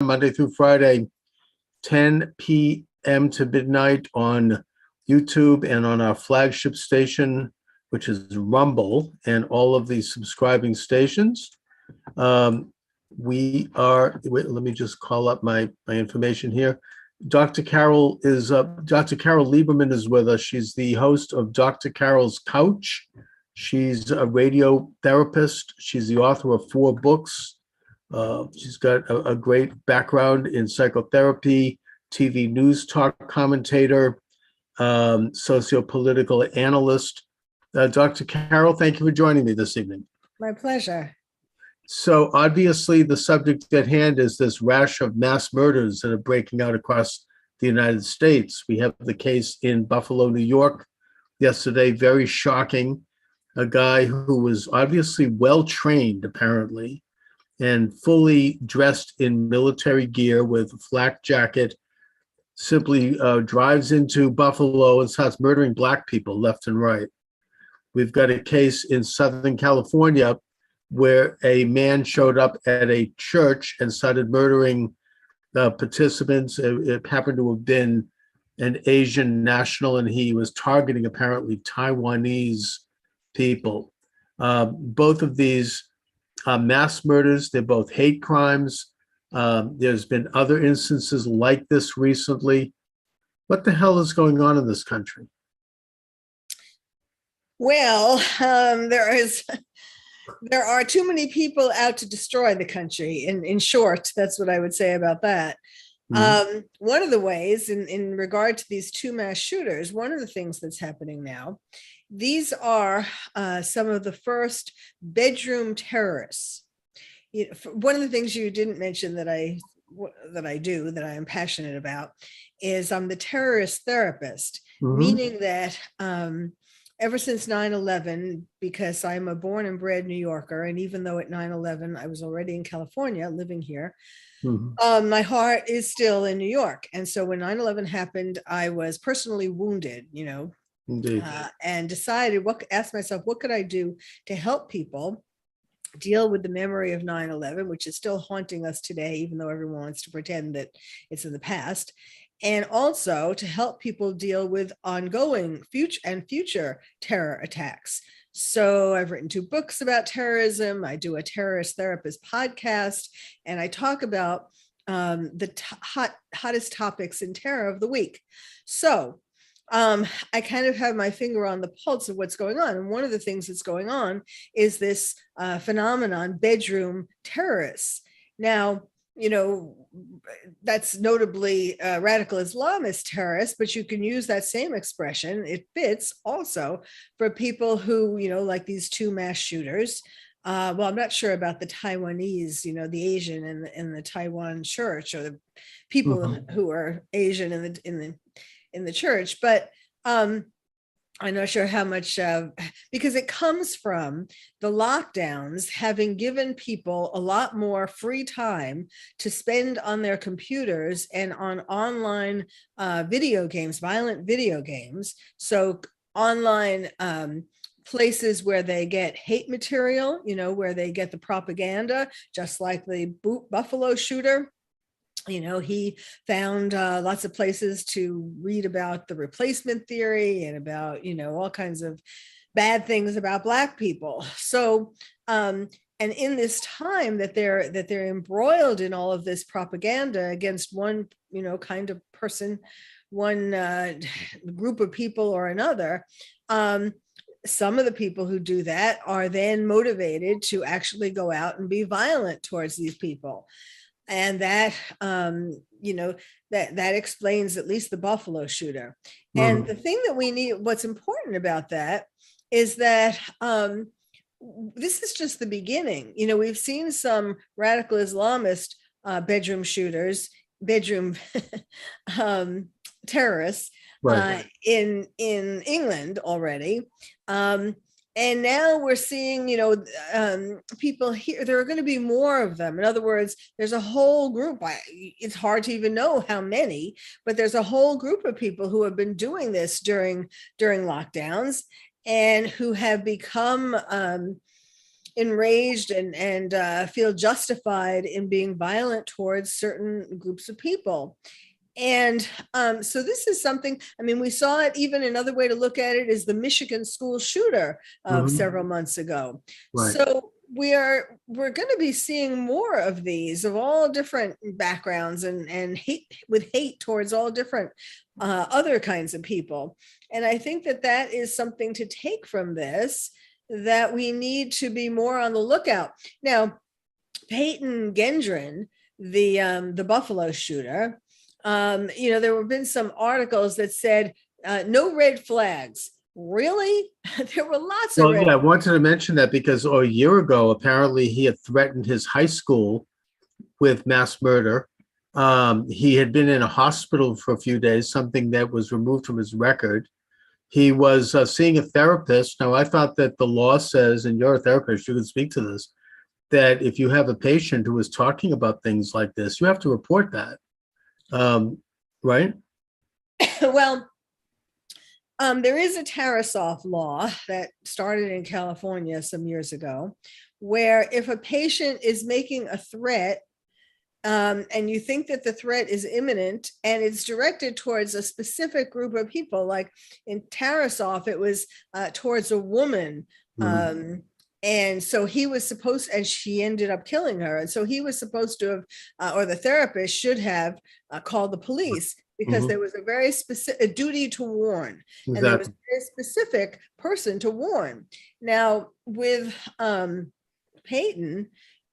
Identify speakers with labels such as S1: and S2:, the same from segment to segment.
S1: Monday through Friday, 10 p.m. to midnight on YouTube and on our flagship station, which is Rumble, and all of the subscribing stations. Let me just call up my information here. Dr. Carole Lieberman is with us. She's the host of Dr. Carole's Couch. She's a radio therapist. She's the author of 4 books. She's got a great background in psychotherapy, TV news talk commentator, socio-political analyst. Dr. Carole, thank you for joining me this evening.
S2: My pleasure.
S1: So obviously the subject at hand is this rash of mass murders that are breaking out across the United States. We have the case in Buffalo, New York yesterday, very shocking. A guy who was obviously well-trained, apparently, and fully dressed in military gear with a flak jacket, simply drives into Buffalo and starts murdering Black people left and right. We've got a case in Southern California where a man showed up at a church and started murdering participants. It happened to have been an Asian national, and he was targeting apparently Taiwanese people. Both of these are mass murders. They're both hate crimes. There's been other instances like this recently. What the hell is going on in this country?
S2: Well, there are too many people out to destroy the country. In short, that's what I would say about that. Mm-hmm. One of the ways in regard to these 2 mass shooters, one of the things that's happening now, these are some of the first bedroom terrorists. One of the things you didn't mention that I am passionate about is I'm the terrorist therapist, mm-hmm. meaning that ever since 9/11, because I'm a born and bred New Yorker, and even though at 9/11 I was already in California living here, mm-hmm. My heart is still in New York. And so when 9/11 happened, I was personally wounded, and asked myself, what could I do to help people deal with the memory of 9/11, which is still haunting us today, even though everyone wants to pretend that it's in the past. And also to help people deal with ongoing future terror attacks. So I've written 2 books about terrorism. I do a terrorist therapist podcast, and I talk about the hottest topics in terror of the week. So I kind of have my finger on the pulse of what's going on. And one of the things that's going on is this phenomenon, bedroom terrorists. Now, that's notably radical Islamist terrorists, but you can use that same expression. It fits also for people who, like these 2 mass shooters. Well, I'm not sure about the Taiwanese, the Asian in the Taiwan church, or the people mm-hmm. who are Asian in the church, but I'm not sure how much, because it comes from the lockdowns having given people a lot more free time to spend on their computers and on online video games, violent video games. So online places where they get hate material, where they get the propaganda, just like the Buffalo shooter. He found lots of places to read about the replacement theory and about, all kinds of bad things about Black people. So, and in this time that they're embroiled in all of this propaganda against one, kind of person, one group of people or another, some of the people who do that are then motivated to actually go out and be violent towards these people. And that, that explains at least the Buffalo shooter. Mm. And the thing that we need, what's important about that is that this is just the beginning. We've seen some radical Islamist bedroom shooters, terrorists right. In England already. And now we're seeing, people here, there are going to be more of them. In other words, there's a whole group, it's hard to even know how many, but there's a whole group of people who have been doing this during lockdowns and who have become enraged and feel justified in being violent towards certain groups of people. And so this is something, I mean, we saw it. Even another way to look at it is the Michigan school shooter of several months ago.
S1: Right.
S2: So we're going to be seeing more of these, of all different backgrounds, and hate towards all different other kinds of people. And I think that is something to take from this, that we need to be more on the lookout. Now, Peyton Gendron, the Buffalo shooter, there have been some articles that said no red flags. Really? There were lots of red
S1: flags. I wanted to mention that because a year ago, apparently he had threatened his high school with mass murder. He had been in a hospital for a few days, something that was removed from his record. He was seeing a therapist. Now, I thought that the law says, and you're a therapist, you can speak to this, that if you have a patient who is talking about things like this, you have to report that. Right?
S2: Well, there is a Terrorism law that started in California some years ago, where if a patient is making a threat, and you think that the threat is imminent and it's directed towards a specific group of people, like in Terrorism, it was towards a woman. And so he was supposed, and she ended up killing her. And so he was supposed to have, or the therapist should have called the police, because there was a very specific duty to warn. Exactly. And there was a very specific person to warn. Now with Peyton,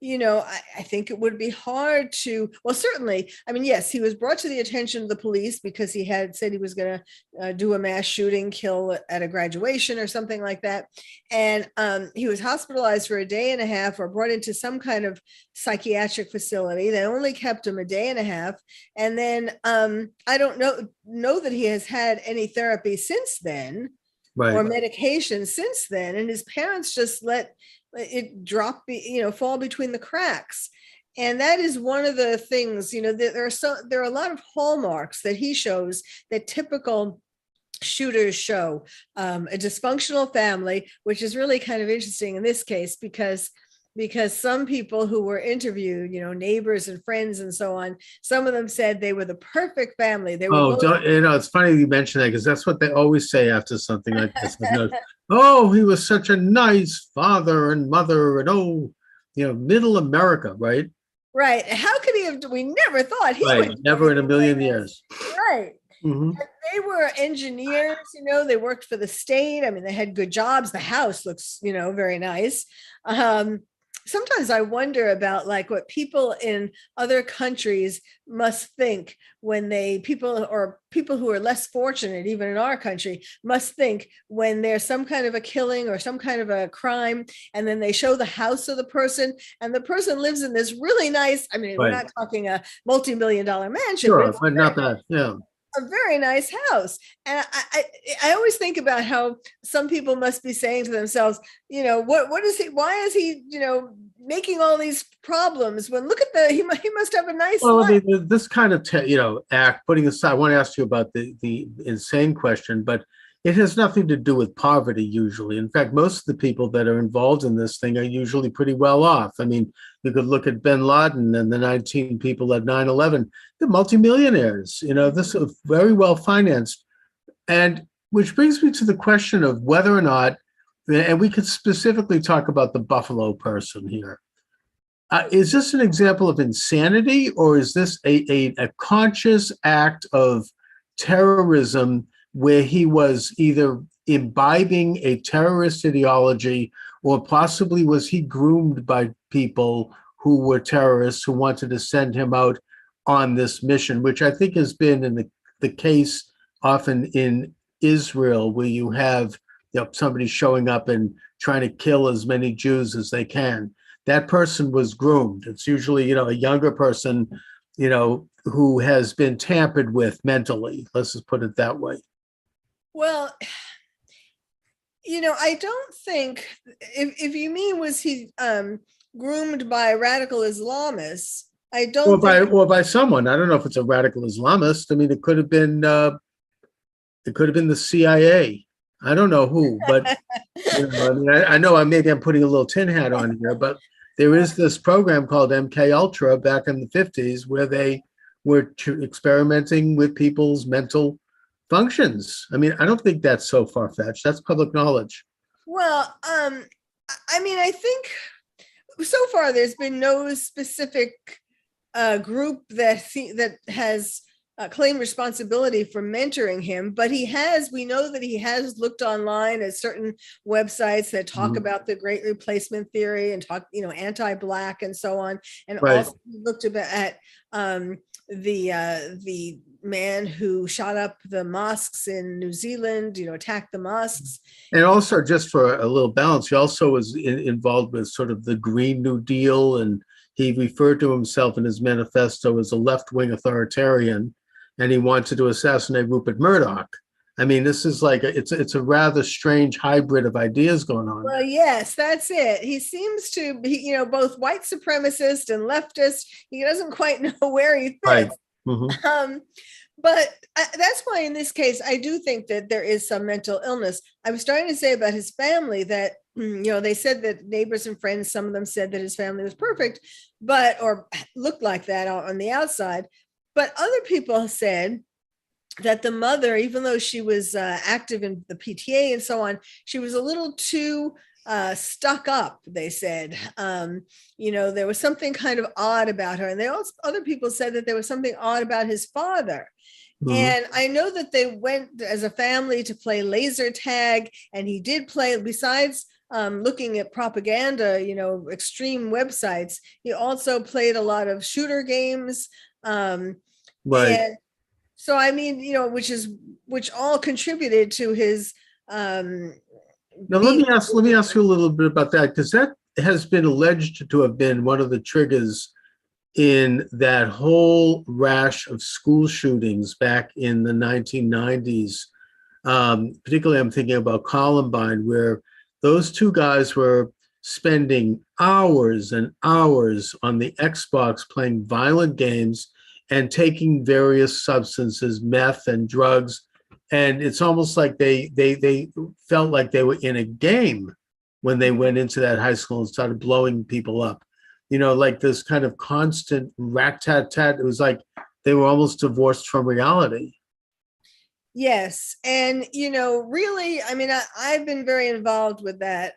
S2: I think it would be hard to, well, certainly, I mean, yes, he was brought to the attention of the police because he had said he was going to do a mass shooting, kill at a graduation or something like that. And he was hospitalized for a day and a half, or brought into some kind of psychiatric facility. They only kept him a day and a half. And then I don't know that he has had any therapy since then, right, or medication since then. And his parents just let it drop, fall between the cracks. And that is one of the things, there are a lot of hallmarks that he shows that typical shooters show. A dysfunctional family, which is really kind of interesting in this case, because some people who were interviewed, neighbors and friends and so on, some of them said they were the perfect family. They were
S1: it's funny you mention that, because that's what they always say after something like this. Oh, he was such a nice father and mother, and middle America, right?
S2: Right. How could he have? We never thought he would.
S1: Never in a million years.
S2: Right. They were engineers, they worked for the state. I mean, they had good jobs. The house looks, very nice. Sometimes I wonder about what people in other countries must think when people who are less fortunate, even in our country, must think when there's some kind of a killing or some kind of a crime, and then they show the house of the person, and the person lives in this really nice, I mean, we're not talking a multi-million-dollar mansion.
S1: Sure, but not that,
S2: a very nice house. And I always think about how some people must be saying to themselves, what is he, why is he, making all these problems when look at he must have a nice life.
S1: I mean, this kind of, act, putting aside, I want to ask you about the insane question, but it has nothing to do with poverty usually. In fact, most of the people that are involved in this thing are usually pretty well off. I mean, you could look at bin Laden and the 19 people at 9/11, they're multimillionaires. This is very well financed. And which brings me to the question of whether or not, and we could specifically talk about the Buffalo person here. Is this an example of insanity, or is this a conscious act of terrorism where he was either imbibing a terrorist ideology, or possibly was he groomed by people who were terrorists who wanted to send him out on this mission, which I think has been in the case often in Israel, where you have somebody showing up and trying to kill as many Jews as they can. That person was groomed. It's usually, a younger person, who has been tampered with mentally. Let's just put it that way.
S2: Well, I don't think, if you mean, was he groomed by radical Islamists? I don't.
S1: Or by someone. I don't know if it's a radical Islamist. I mean, it could have been the CIA. I don't know who, but I mean, I know maybe I'm putting a little tin hat on here, but there is this program called MK Ultra back in the 50s where they were experimenting with people's mental functions. I mean, I don't think that's so far-fetched. That's public knowledge.
S2: Well, I mean, I think so far there's been no specific group that has claimed responsibility for mentoring him, but we know that he has looked online at certain websites that talk about the Great Replacement theory and talk, anti-Black and so on, and also looked at the man who shot up the mosques in New Zealand, attacked the mosques.
S1: And also, just for a little balance, he also was involved with sort of the Green New Deal, and he referred to himself in his manifesto as a left-wing authoritarian, and he wanted to assassinate Rupert Murdoch. I mean, this is like, it's a rather strange hybrid of ideas going on.
S2: Well, yes, that's it. He seems to be, both white supremacist and leftist. He doesn't quite know where he fits.
S1: Right. Mm-hmm.
S2: But that's why in this case, I do think that there is some mental illness. I was starting to say about his family that, they said that neighbors and friends, some of them said that his family was perfect, or looked like that on the outside. But other people said that the mother, even though she was active in the PTA and so on, she was a little too stuck up, they said. There was something kind of odd about her. And other people said that there was something odd about his father. Mm-hmm. And I know that they went as a family to play laser tag, and he did play, besides looking at propaganda, extreme websites, he also played a lot of shooter games.
S1: Right.
S2: And so, I mean, which all contributed to his.
S1: Now, let me ask you a little bit about that, because that has been alleged to have been one of the triggers in that whole rash of school shootings back in the 1990s. Particularly, I'm thinking about Columbine, where those two guys were spending hours and hours on the Xbox playing violent games and taking various substances, meth and drugs. And it's almost like they felt like they were in a game when they went into that high school and started blowing people up. Like this kind of constant rat-tat-tat. It was like they were almost divorced from reality.
S2: Yes. And, really, I mean, I've been very involved with that.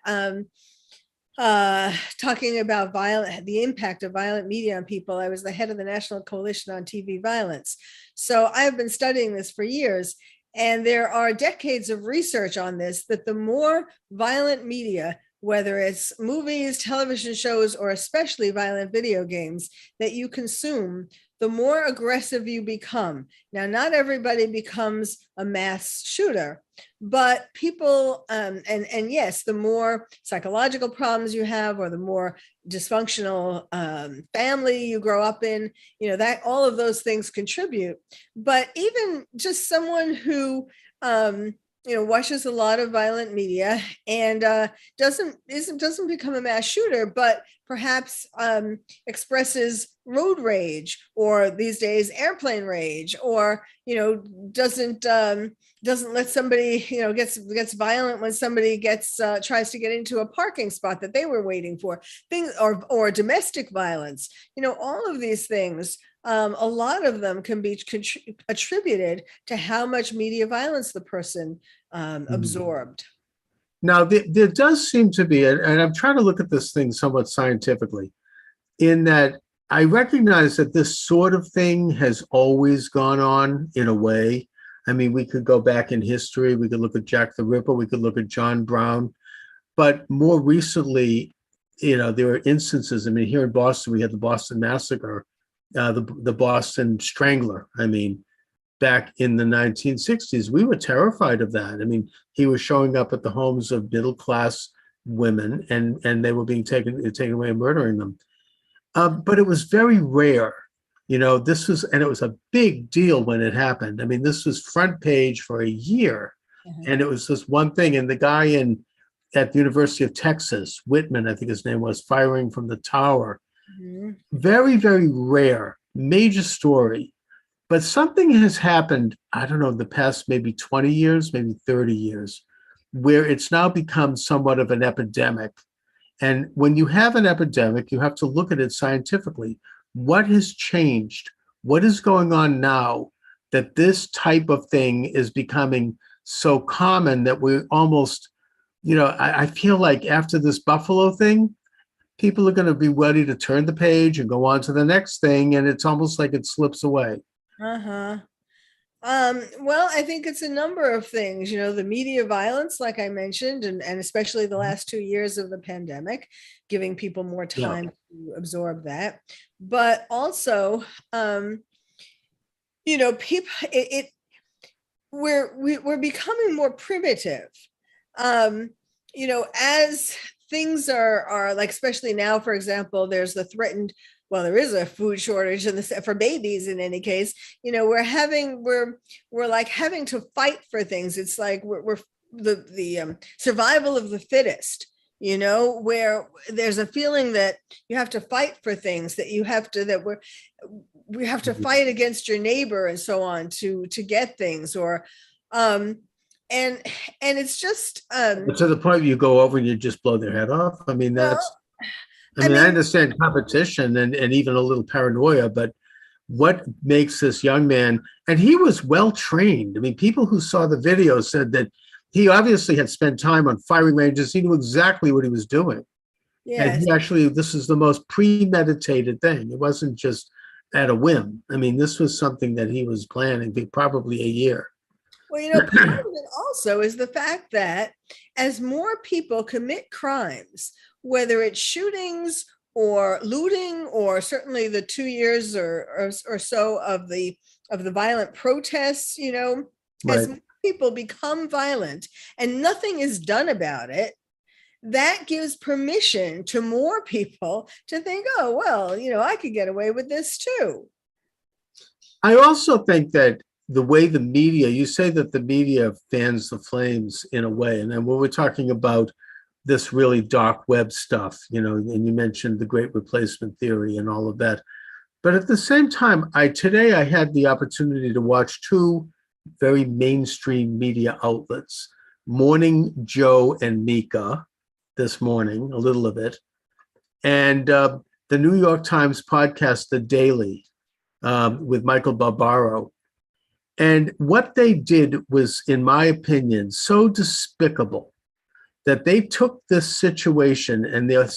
S2: Talking about the impact of violent media on people. I was the head of the National Coalition on TV Violence. So I've been studying this for years. And there are decades of research on this, that the more violent media, whether it's movies, television shows, or especially violent video games that you consume, the more aggressive you become. Now, not everybody becomes a mass shooter, but people, and yes, the more psychological problems you have, or the more dysfunctional family you grow up in, that all of those things contribute. But even just someone who, watches a lot of violent media and doesn't become a mass shooter, but perhaps expresses road rage, or these days airplane rage, or doesn't let somebody gets violent when somebody tries to get into a parking spot that they were waiting for, things, or domestic violence. All of these things. A lot of them can be attributed to how much media violence the person absorbed.
S1: Now, there does seem to be, and I'm trying to look at this thing somewhat scientifically, in that I recognize that this sort of thing has always gone on in a way. I mean, we could go back in history. We could look at Jack the Ripper. We could look at John Brown. But more recently, there are instances. I mean, here in Boston, we had the Boston Massacre, the Boston Strangler. I mean, back in the 1960s, we were terrified of that. I mean, he was showing up at the homes of middle-class women, and they were being taken away and murdering them. But it was very rare. This was, and it was a big deal when it happened. I mean, this was front page for a year, and it was this one thing. And the guy at the University of Texas, Whitman, I think his name was, firing from the tower. Very, very rare, major story. But something has happened, I don't know, the past maybe 20 years, maybe 30 years, where it's now become somewhat of an epidemic. And when you have an epidemic, you have to look at it scientifically. What has changed? What is going on now that this type of thing is becoming so common that we're almost, I feel like after this Buffalo thing, people are going to be ready to turn the page and go on to the next thing. And it's almost like it slips away.
S2: Uh-huh. Well, I think it's a number of things, the media violence, like I mentioned, and especially the last 2 years of the pandemic, giving people more time to absorb that. But also, people, we're becoming more primitive. As things are like, especially now, for example, there's the threatened, well, there is a food shortage for babies in any case, we're like having to fight for things. It's like we're the survival of the fittest, where there's a feeling that you have to fight for things, that we have to fight against your neighbor and so on to get things, or and it's just to
S1: the point where you go over and you just blow their head off. I mean, that's I understand competition and even a little paranoia, but what makes this young man, and he was well trained. I mean, people who saw the video said that he obviously had spent time on firing ranges. He knew exactly what he was doing. Yes. And he actually, this is the most premeditated thing. It wasn't just at a whim. I mean, this was something that he was planning probably a year.
S2: Well, part of it also is the fact that as more people commit crimes, whether it's shootings or looting, or certainly the 2 years or so of the violent protests, as more people become violent and nothing is done about it, that gives permission to more people to think, oh, well, I could get away with this too.
S1: I also think that the way the media, you say that the media fans the flames in a way, and then when we're talking about this really dark web stuff, and you mentioned the great replacement theory and all of that. But at the same time, today I had the opportunity to watch two very mainstream media outlets, Morning Joe and Mika this morning, a little of it, and the New York Times podcast, The Daily, with Michael Barbaro. And what they did was, in my opinion, so despicable that they took this situation and they're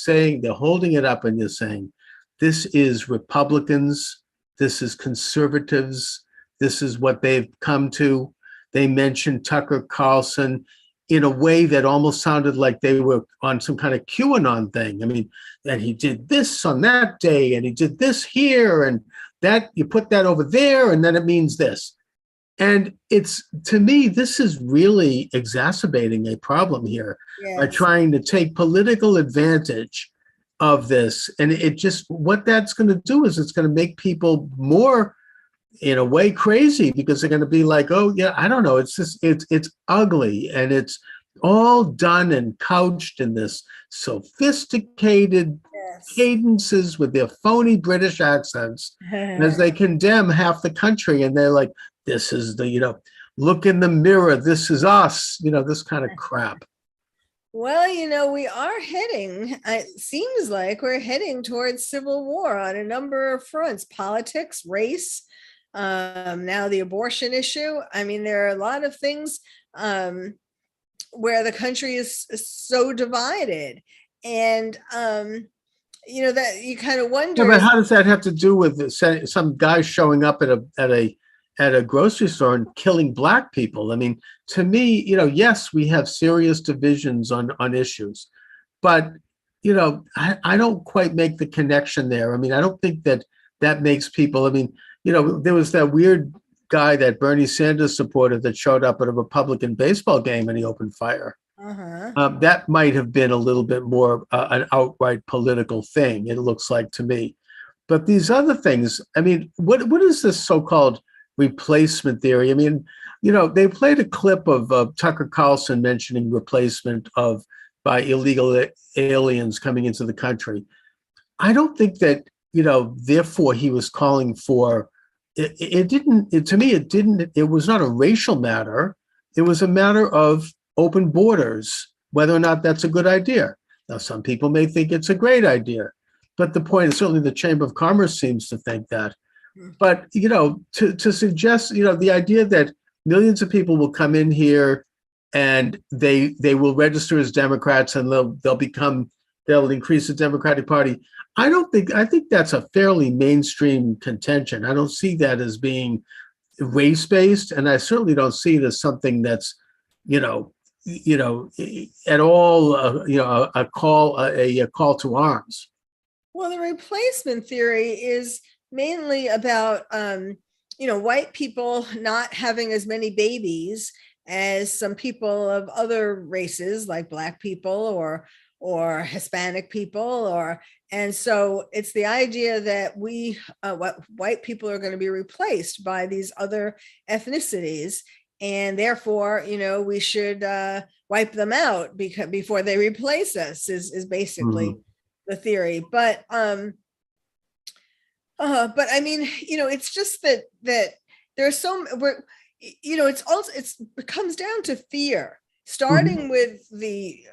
S1: holding it up and they're saying, this is Republicans, this is conservatives, this is what they've come to. They mentioned Tucker Carlson in a way that almost sounded like they were on some kind of QAnon thing. I mean, and he did this on that day and he did this here and that, you put that over there and then it means this. And it's, to me, this is really exacerbating a problem here by trying to take political advantage of this. And it just, what that's going to do is it's going to make people more, in a way, crazy, because they're going to be like, oh, yeah, I don't know. It's just, it's ugly. And it's all done and couched in this sophisticated cadences with their phony British accents. And as they condemn half the country, and they're like, this is the, look in the mirror, this is us, this kind of crap.
S2: Well, we are heading, it seems like we're heading towards civil war on a number of fronts: politics, race, now the abortion issue. I mean, there are a lot of things where the country is so divided. And, that you kind of wonder.
S1: Yeah, but how does that have to do with some guy showing up at a grocery store and killing Black people? I mean, to me, yes, we have serious divisions on issues, but, I don't quite make the connection there. I mean, I don't think that makes people, I mean, there was that weird guy that Bernie Sanders supported that showed up at a Republican baseball game and he opened fire. That might have been a little bit more an outright political thing, it looks like to me. But these other things, I mean, what is this so-called replacement theory? I mean, they played a clip of Tucker Carlson mentioning replacement by illegal aliens coming into the country. I don't think that, therefore he was calling for, it was not a racial matter. It was a matter of open borders, whether or not that's a good idea. Now, some people may think it's a great idea, but the point is certainly the Chamber of Commerce seems to think that. But, to suggest, the idea that millions of people will come in here and they will register as Democrats and they'll increase the Democratic Party. I think that's a fairly mainstream contention. I don't see that as being race-based, and I certainly don't see it as something that's, at all, a call to arms.
S2: Well, the replacement theory is mainly about, white people not having as many babies as some people of other races, like Black people or Hispanic people, and so it's the idea that white people are going to be replaced by these other ethnicities, and therefore, we should wipe them out before they replace us. Is basically the theory. But I mean, it's just that there's it comes down to fear. Starting with the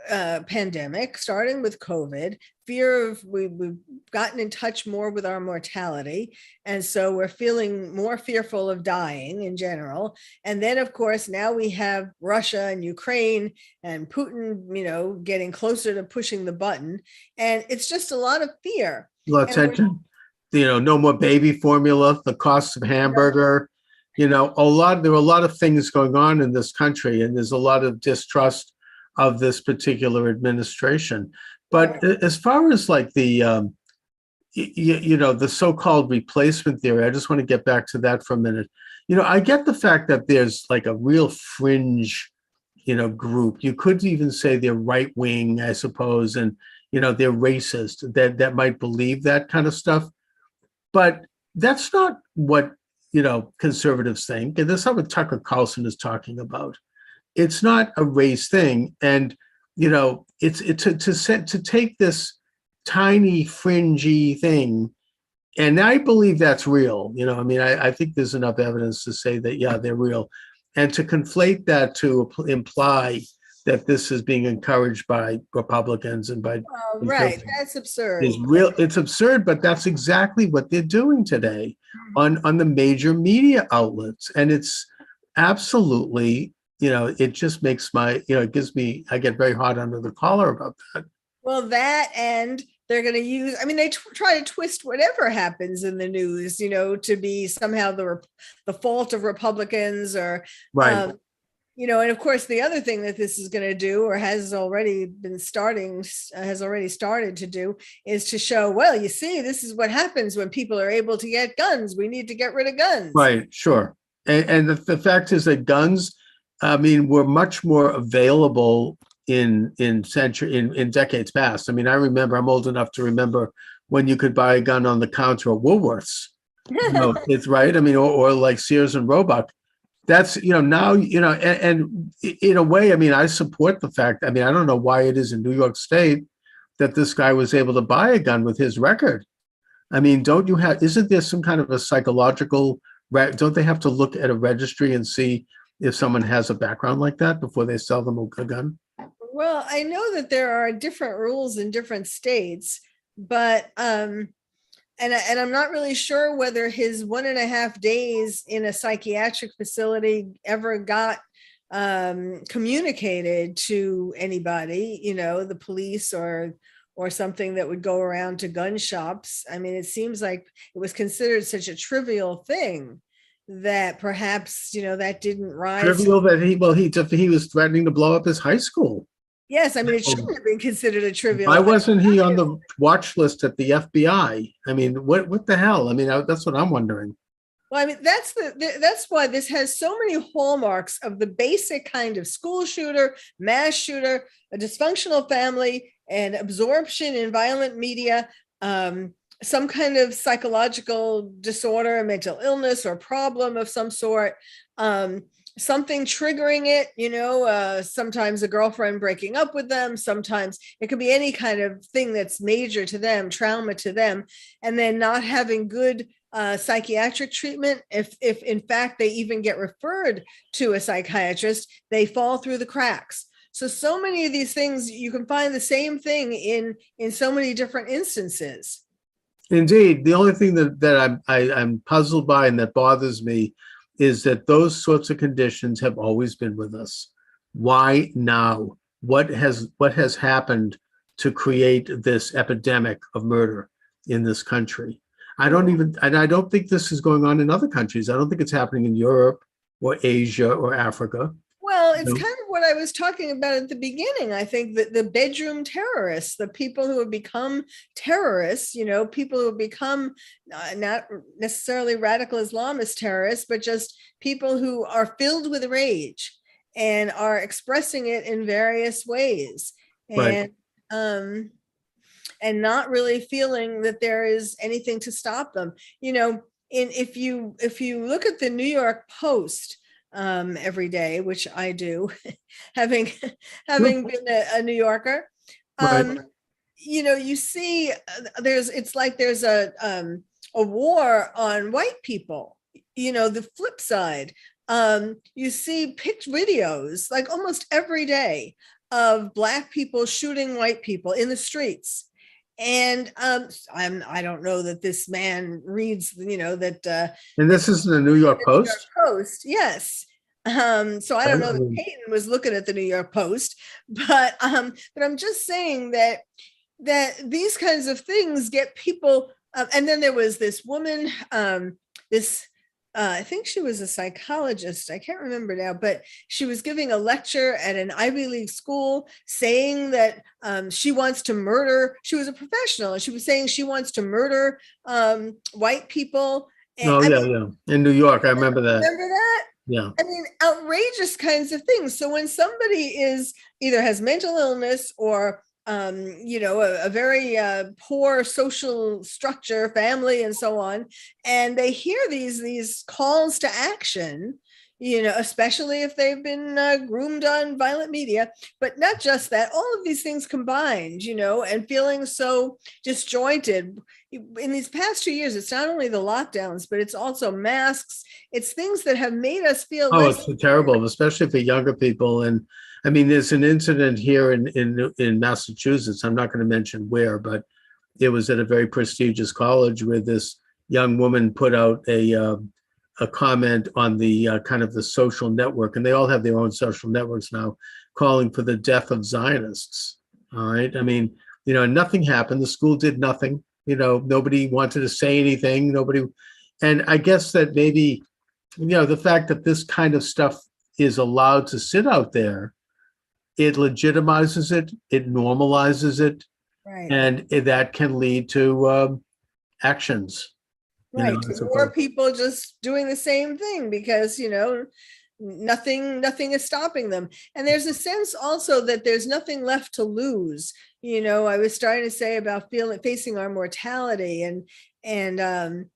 S2: pandemic, starting with COVID, fear of we've gotten in touch more with our mortality. And so we're feeling more fearful of dying in general. And then, of course, now we have Russia and Ukraine and Putin, getting closer to pushing the button. And it's just a lot of fear.
S1: Attention, no more baby formula, the cost of hamburger. There are a lot of things going on in this country, and there's a lot of distrust of this particular administration. But as far as like the, the so-called replacement theory, I just want to get back to that for a minute. I get the fact that there's like a real fringe, group. You could even say they're right wing, I suppose, and they're racist. That might believe that kind of stuff, but that's not what conservatives think, and that's not what Tucker Carlson is talking about. It's not a race thing, and it's to take this tiny fringy thing, and I believe that's real. I think there's enough evidence to say that they're real, and to conflate that to imply that this is being encouraged by Republicans and by
S2: right, that's absurd.
S1: It's absurd, but that's exactly what they're doing today on the major media outlets, and it's absolutely, it just makes I get very hot under the collar about that.
S2: Well, that, and they're going to use, they try to twist whatever happens in the news, to be somehow the fault of Republicans or
S1: right.
S2: And of course, the other thing that this is going to do, or has already started to do, is to show, well, you see, this is what happens when people are able to get guns. We need to get rid of guns. Right,
S1: sure. And the fact is that guns, were much more available in decades past. I remember, I'm old enough to remember when you could buy a gun on the counter at Woolworths. It's right. Or like Sears and Roebuck. That's, now, and in a way, I support the fact, I don't know why it is in New York State that this guy was able to buy a gun with his record. Isn't there some kind of a psychological, don't they have to look at a registry and see if someone has a background like that before they sell them a gun?
S2: Well, I know that there are different rules in different states, but, and I'm not really sure whether his 1.5 days in a psychiatric facility ever got communicated to anybody, the police or something that would go around to gun shops. It seems like it was considered such a trivial thing that perhaps, that didn't rise.
S1: Trivial that he was threatening to blow up his high school.
S2: Yes, it shouldn't have been considered a trivial.
S1: Why wasn't he on the watch list at the FBI? What the hell? That's what I'm wondering.
S2: Well, that's why this has so many hallmarks of the basic kind of school shooter, mass shooter, a dysfunctional family, and absorption in violent media, some kind of psychological disorder, a mental illness or problem of some sort. Something triggering it, sometimes a girlfriend breaking up with them, sometimes it could be any kind of thing that's major to them, trauma to them, and then not having good psychiatric treatment, if in fact they even get referred to a psychiatrist, they fall through the cracks. So many of these things, you can find the same thing in so many different instances.
S1: Indeed, the only thing that I'm puzzled by and that bothers me is that those sorts of conditions have always been with us. Why now? What has happened to create this epidemic of murder in this country? I don't think this is going on in other countries. I don't think it's happening in Europe or Asia or Africa.
S2: Well, it's kind of what I was talking about at the beginning. I think that the bedroom terrorists, the people who have become terrorists, people who have become not necessarily radical Islamist terrorists, but just people who are filled with rage and are expressing it in various ways.
S1: Right.
S2: And not really feeling that there is anything to stop them. If you look at the New York Post every day, which I do, having been a New Yorker,
S1: Right.
S2: you see it's like there's a war on white people. The flip side, you see videos like almost every day of Black people shooting white people in the streets. And I don't know that this man reads, that.
S1: And this is the New York
S2: New York
S1: Post?
S2: Post, yes. So I don't know that Peyton was looking at the New York Post, but I'm just saying that these kinds of things get people. And then there was this woman, I think she was a psychologist. I can't remember now, but she was giving a lecture at an Ivy League school saying that she wants to murder. She was a professional, and she was saying she wants to murder white people. And,
S1: yeah. In New York, I remember that.
S2: Remember that?
S1: Yeah.
S2: I mean, outrageous kinds of things. So when somebody either has mental illness or a very poor social structure, family, and so on, and they hear these calls to action, especially if they've been groomed on violent media, but not just that, all of these things combined, and feeling so disjointed. In these past 2 years, it's not only the lockdowns, but it's also masks. It's things that have made us feel
S1: it's terrible, especially for younger people. And I mean, there's an incident here in Massachusetts. I'm not going to mention where, but it was at a very prestigious college where this young woman put out a comment on the kind of the social network, and they all have their own social networks now, calling for the death of Zionists. All right. I mean, nothing happened. The school did nothing. Nobody wanted to say anything. And I guess that maybe, the fact that this kind of stuff is allowed to sit out there, it legitimizes it, it normalizes it,
S2: right,
S1: and that can lead to actions.
S2: Right. More people just doing the same thing because, nothing is stopping them. And there's a sense also that there's nothing left to lose. I was starting to say about facing our mortality, and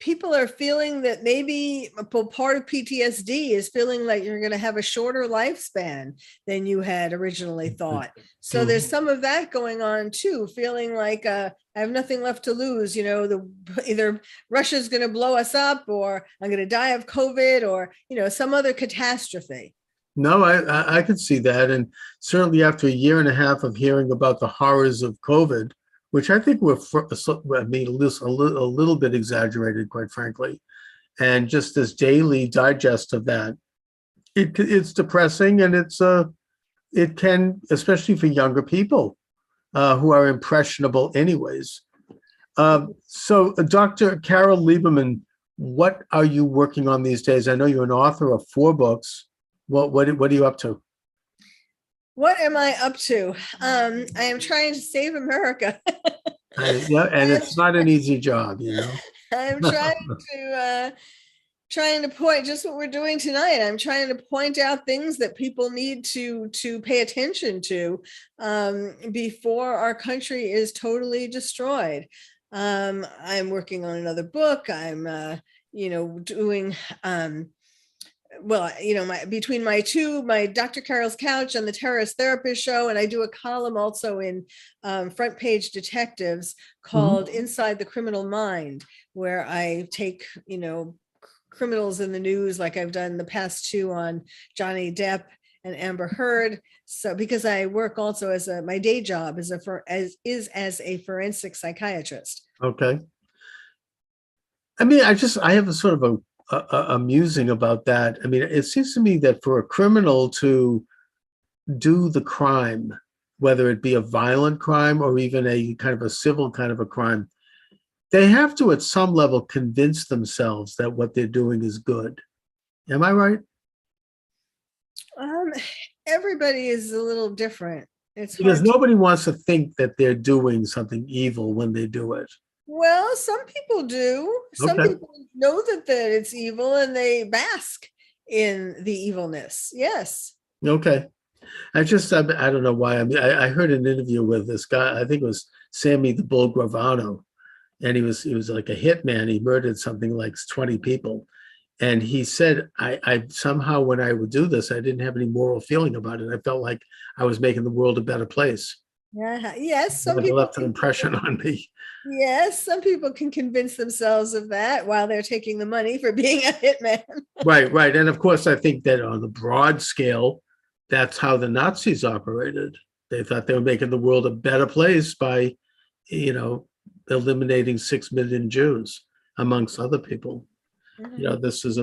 S2: people are feeling that maybe part of PTSD is feeling like you're going to have a shorter lifespan than you had originally thought. So there's some of that going on too, feeling like I have nothing left to lose. Either Russia's going to blow us up, or I'm going to die of COVID, or, some other catastrophe.
S1: No, I could see that. And certainly after a year and a half of hearing about the horrors of COVID, which I think were, a little bit exaggerated, quite frankly. And just this daily digest of that, it's depressing, and it can, especially for younger people who are impressionable anyways. So Dr. Carole Lieberman, what are you working on these days? I know you're an author of 4 books. What are you up to?
S2: What am I up to? I am trying to save America.
S1: And it's not an easy job,
S2: I'm trying to point, just what we're doing tonight. I'm trying to point out things that people need to pay attention to before our country is totally destroyed. I'm working on another book. I'm doing well, between my Dr. Carol's Couch and the Terrorist Therapist Show, and I do a column also in Front Page Detectives called Inside the Criminal Mind, where I take, criminals in the news, like I've done the past two on Johnny Depp and Amber Heard. So because I work also my day job as a forensic psychiatrist.
S1: Okay. I mean, I have a sort of a musing about that. I mean, it seems to me that for a criminal to do the crime, whether it be a violent crime or even a kind of a civil kind of a crime, they have to, at some level, convince themselves that what they're doing is good. Am I right?
S2: Everybody is a little different. It's
S1: because nobody wants to think that they're doing something evil when they do it.
S2: Well, some people do. Some people know that it's evil and they bask in the evilness. Yes.
S1: Okay. I don't know why. I mean, I heard an interview with this guy. I think it was Sammy the Bull Gravano, and he was like a hitman. He murdered something like 20 people. And he said, I somehow, when I would do this, I didn't have any moral feeling about it. I felt like I was making the world a better place.
S2: Yes, some people
S1: left an impression on me.
S2: Yes, some people can convince themselves of that while they're taking the money for being a hitman.
S1: Right. And of course, I think that on the broad scale, that's how the Nazis operated. They thought they were making the world a better place by, eliminating 6 million Jews, amongst other people. This is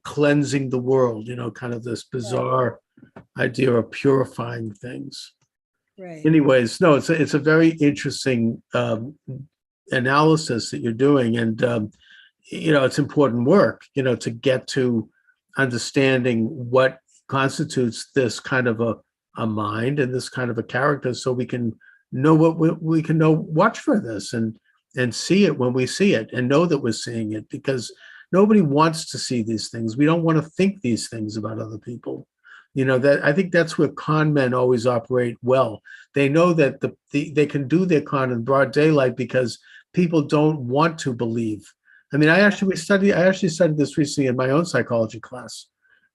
S1: cleansing the world, kind of this bizarre idea of purifying things.
S2: Right.
S1: Anyways, no, it's a very interesting analysis that you're doing, and it's important work, to get to understanding what constitutes this kind of a mind and this kind of a character, so we can know what we can watch for this and see it when we see it, and know that we're seeing it, because nobody wants to see these things. We don't want to think these things about other people. That I think that's where con men always operate well. They know that they can do their con in broad daylight because people don't want to believe. I mean, I actually studied this recently in my own psychology class,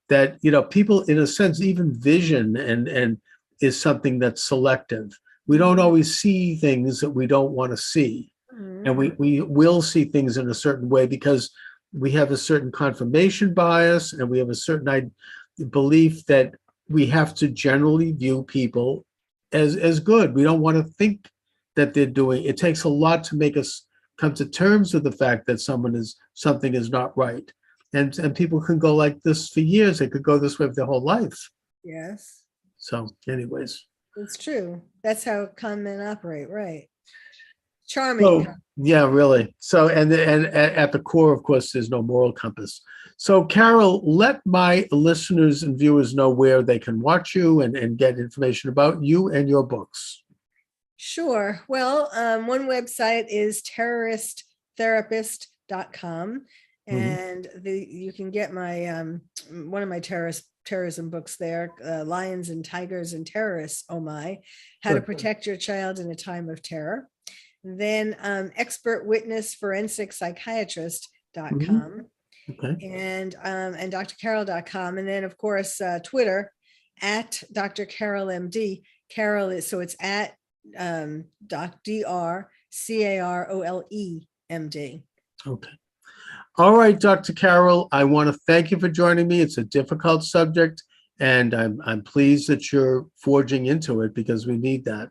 S1: that people, in a sense, even vision and is something that's selective. We don't always see things that we don't want to see, and we will see things in a certain way because we have a certain confirmation bias, and we have a certain belief that we have to generally view people as good. We don't want to think that they're doing. It takes a lot to make us come to terms with the fact that something is not right. And people can go like this for years. They could go this way for their whole life.
S2: Yes.
S1: So anyways.
S2: It's true. That's how con men operate, right? Charming.
S1: So, yeah, really. So, and at the core, of course, there's no moral compass. So, Carole, let my listeners and viewers know where they can watch you and get information about you and your books.
S2: Sure. Well, one website is terroristtherapist.com, and you can get my one of my terrorism books there, Lions and Tigers and Terrorists, oh my, How to Protect Your Child in a Time of Terror. Then expert witness forensic psychiatrist.com, and drcarole.com. And then, of course, Twitter at Dr. Carole MD. Carole is, so it's at DrCarole MD. Okay.
S1: All right, Dr. Carole, I want to thank you for joining me. It's a difficult subject, and I'm pleased that you're forging into it, because we need that.